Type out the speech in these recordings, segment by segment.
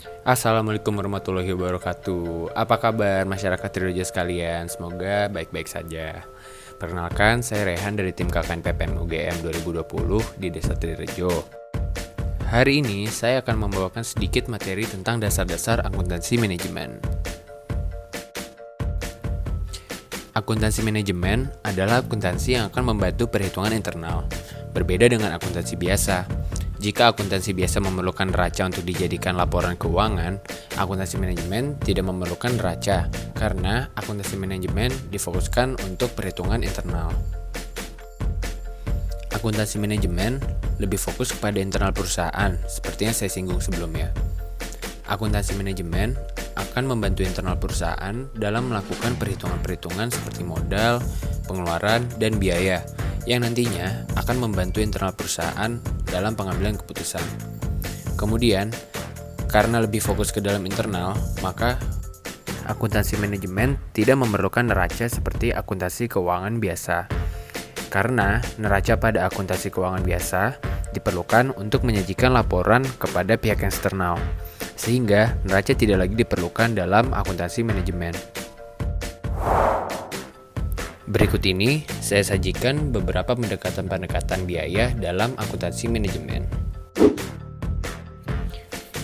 Assalamualaikum warahmatullahi wabarakatuh. Apa kabar masyarakat Trilojo sekalian? Semoga baik-baik saja. Perkenalkan, saya Rehan dari tim KKN PPM UGM 2020 di Desa Trirejo. Hari ini saya akan membawakan sedikit materi tentang dasar-dasar akuntansi manajemen. Akuntansi manajemen adalah akuntansi yang akan membantu perhitungan internal, berbeda dengan akuntansi biasa. Jika akuntansi biasa memerlukan neraca untuk dijadikan laporan keuangan, akuntansi manajemen tidak memerlukan neraca karena akuntansi manajemen difokuskan untuk perhitungan internal. Akuntansi manajemen lebih fokus kepada internal perusahaan, seperti yang saya singgung sebelumnya. Akuntansi manajemen akan membantu internal perusahaan dalam melakukan perhitungan-perhitungan seperti modal, pengeluaran, dan biaya, yang nantinya akan membantu internal perusahaan dalam pengambilan keputusan. Kemudian, karena lebih fokus ke dalam internal, maka akuntansi manajemen tidak memerlukan neraca seperti akuntansi keuangan biasa. Karena neraca pada akuntansi keuangan biasa diperlukan untuk menyajikan laporan kepada pihak eksternal, sehingga neraca tidak lagi diperlukan dalam akuntansi manajemen. Berikut ini saya sajikan beberapa pendekatan-pendekatan biaya dalam akuntansi manajemen.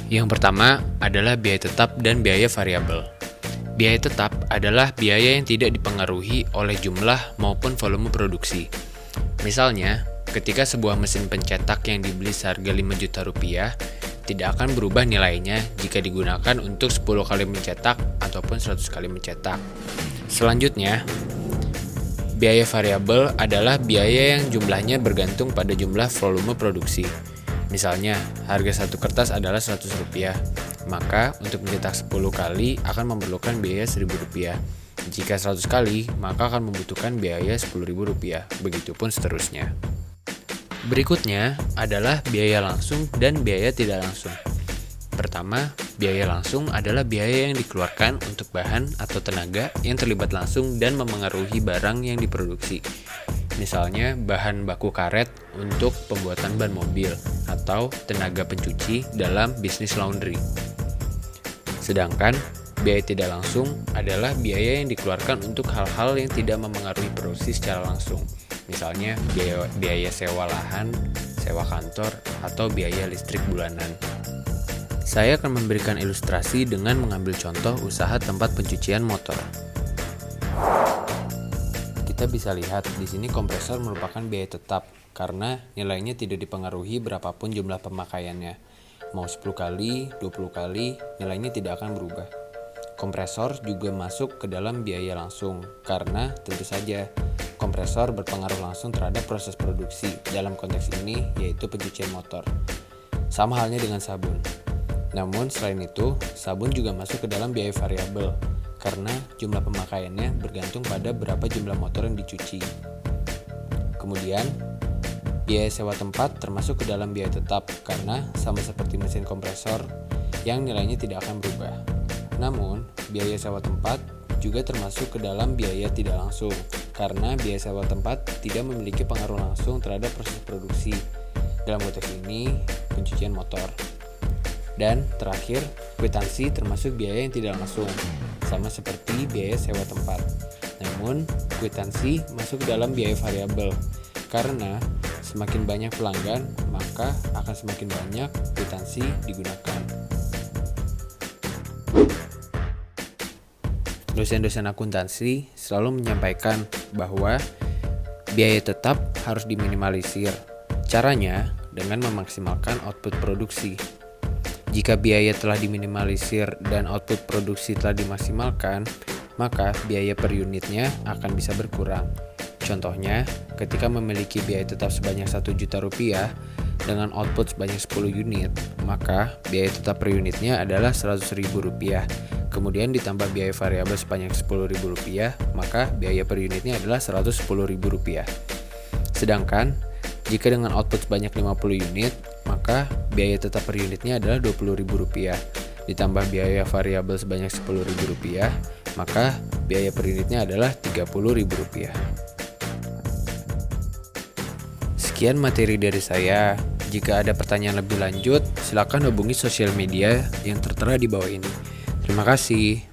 Yang pertama adalah biaya tetap dan biaya variabel. Biaya tetap adalah biaya yang tidak dipengaruhi oleh jumlah maupun volume produksi. Misalnya, ketika sebuah mesin pencetak yang dibeli seharga 5 juta rupiah, tidak akan berubah nilainya jika digunakan untuk 10 kali mencetak ataupun 100 kali mencetak. Selanjutnya, biaya variabel adalah biaya yang jumlahnya bergantung pada jumlah volume produksi. Misalnya, harga satu kertas adalah 100 rupiah, maka untuk mencetak 10 kali akan memerlukan biaya 1.000 rupiah. Jika 100 kali, maka akan membutuhkan biaya 10.000 rupiah, begitupun seterusnya. Berikutnya adalah biaya langsung dan biaya tidak langsung. Pertama, biaya langsung adalah biaya yang dikeluarkan untuk bahan atau tenaga yang terlibat langsung dan memengaruhi barang yang diproduksi. Misalnya, bahan baku karet untuk pembuatan ban mobil atau tenaga pencuci dalam bisnis laundry. Sedangkan, biaya tidak langsung adalah biaya yang dikeluarkan untuk hal-hal yang tidak memengaruhi produksi secara langsung. Misalnya, biaya sewa lahan, sewa kantor, atau biaya listrik bulanan. Saya akan memberikan ilustrasi dengan mengambil contoh usaha tempat pencucian motor. Kita bisa lihat di sini kompresor merupakan biaya tetap karena nilainya tidak dipengaruhi berapapun jumlah pemakaiannya. Mau 10 kali, 20 kali, nilainya tidak akan berubah. Kompresor juga masuk ke dalam biaya langsung karena tentu saja kompresor berpengaruh langsung terhadap proses produksi. Dalam konteks ini yaitu pencucian motor. Sama halnya dengan sabun. Namun selain itu, sabun juga masuk ke dalam biaya variabel karena jumlah pemakaiannya bergantung pada berapa jumlah motor yang dicuci. Kemudian, biaya sewa tempat termasuk ke dalam biaya tetap karena sama seperti mesin kompresor yang nilainya tidak akan berubah. Namun, biaya sewa tempat juga termasuk ke dalam biaya tidak langsung karena biaya sewa tempat tidak memiliki pengaruh langsung terhadap proses produksi. Dalam konteks ini, pencucian motor. Dan terakhir, kwitansi termasuk biaya yang tidak langsung, sama seperti biaya sewa tempat. Namun, kwitansi masuk dalam biaya variabel, karena semakin banyak pelanggan, maka akan semakin banyak kwitansi digunakan. Dosen-dosen akuntansi selalu menyampaikan bahwa biaya tetap harus diminimalisir. Caranya dengan memaksimalkan output produksi. Jika biaya telah diminimalisir dan output produksi telah dimaksimalkan, maka biaya per unitnya akan bisa berkurang. Contohnya, ketika memiliki biaya tetap sebanyak 1 juta rupiah dengan output sebanyak 10 unit, maka biaya tetap per unitnya adalah 100.000 rupiah. Kemudian ditambah biaya variabel sebanyak 10.000 rupiah, maka biaya per unitnya adalah 110.000 rupiah. Sedangkan, jika dengan output sebanyak 50 unit, maka biaya tetap per unitnya adalah 20.000 rupiah. Ditambah biaya variabel sebanyak 10.000 rupiah, maka biaya per unitnya adalah 30.000 rupiah. Sekian materi dari saya. Jika ada pertanyaan lebih lanjut, silakan hubungi sosial media yang tertera di bawah ini. Terima kasih.